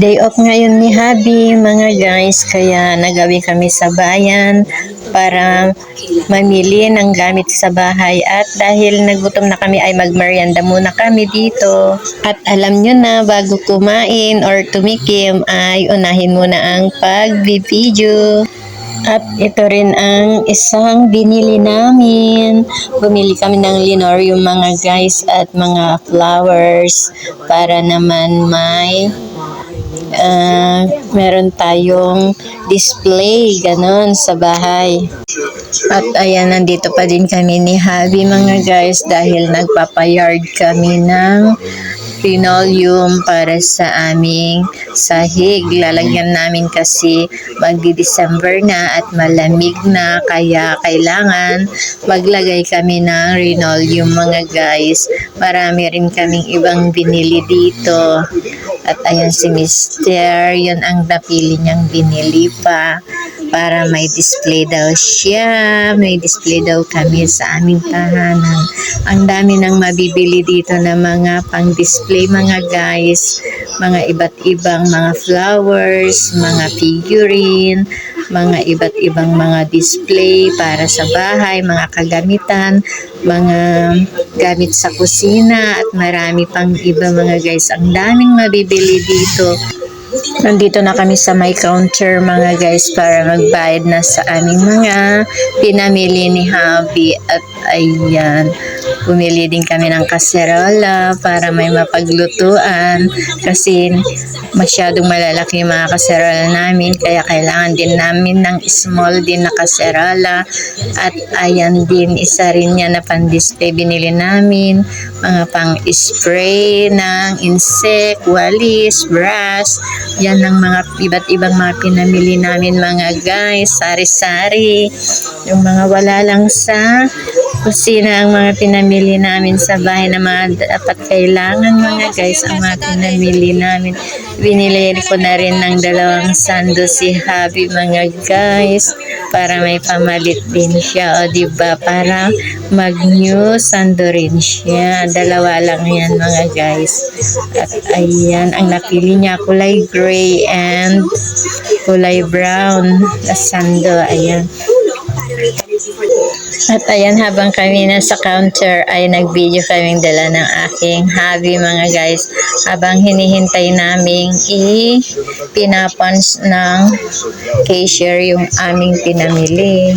Day off ngayon ni Habi mga guys, kaya nagawi kami sa bayan para mamili ng gamit sa bahay, at dahil nagutom na kami ay magmerienda muna kami dito. At alam nyo na, bago kumain or tumikim ay unahin muna ang pag-video. At ito rin ang isang binili namin. Bumili kami ng linorium mga guys at mga flowers para naman meron tayong display ganon sa bahay. At ayan, nandito pa din kami ni Habi mga guys dahil nagpapayard kami ng linoleum para sa aming sahig. Lalagyan namin kasi magdi-December na at malamig na, kaya kailangan maglagay kami ng linoleum mga guys. Marami rin kaming ibang binili dito. At ayan si Mister, yun ang napili niyang binili pa para may display daw siya. May display daw kami sa aming tahanan. Ang dami nang mabibili dito na mga pang-display mga guys. Mga iba't ibang mga flowers, mga figurine, mga iba't ibang mga display para sa bahay, mga kagamitan, mga gamit sa kusina, at marami pang iba mga guys. Ang daming mabibili dito. Nandito na kami sa may counter mga guys para magbayad na sa aming mga pinamili ni Habi. At ayan, bumili din kami ng kaserola para may mapaglutuan kasi masyadong malalaki yung mga kaserola namin, kaya kailangan din namin ng small din na kaserola. At ayan din, isa rin yan na pan-display binili namin, mga pang-spray ng insect, walis, brush. Yan ang mga iba't ibang mga pinamili namin mga guys, sari-sari. Yung mga wala lang sa kusina ang mga pinamili namin sa bahay na mga dapat kailangan mga guys ang mga pinamili namin. Binili ko na rin ng 2 sando si Habi mga guys para may pamalit din siya, o diba, para mag new sando rin siya. 2 lang yan mga guys. At ayan, ang napili niya kulay gray and kulay brown na sando. Ayan. At ayan, habang kami nasa counter ay nag-video kaming dala ng aking Habi mga guys, habang hinihintay naming pinapons ng cashier yung aming pinamili.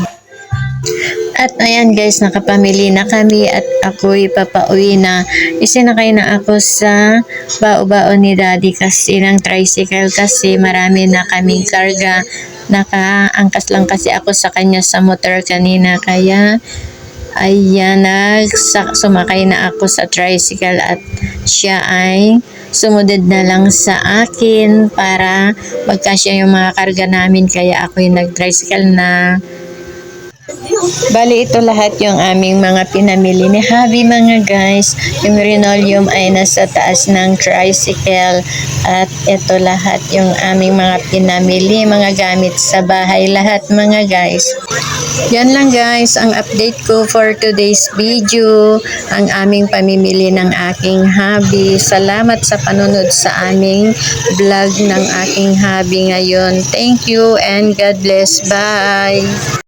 At ayan guys, nakapamili na kami at ako'y papauwi na. Isinakay na ako sa bao-bao ni Daddy kasi ng tricycle kasi marami na kaming karga. Nakaangkas lang kasi ako sa kanya sa motor kanina, kaya ayan, sumakay na ako sa tricycle at siya ay sumunod na lang sa akin para magkasya yung mga karga namin, kaya ako yung nag-tricycle na. Bali, ito lahat yung aming mga pinamili ni Habi mga guys. Yung linoleum ay nasa taas ng tricycle. At ito lahat yung aming mga pinamili, mga gamit sa bahay lahat mga guys. Yan lang guys ang update ko for today's video, ang aming pamimili ng aking Habi. Salamat sa panunod sa aming vlog ng aking Habi ngayon. Thank you and God bless. Bye!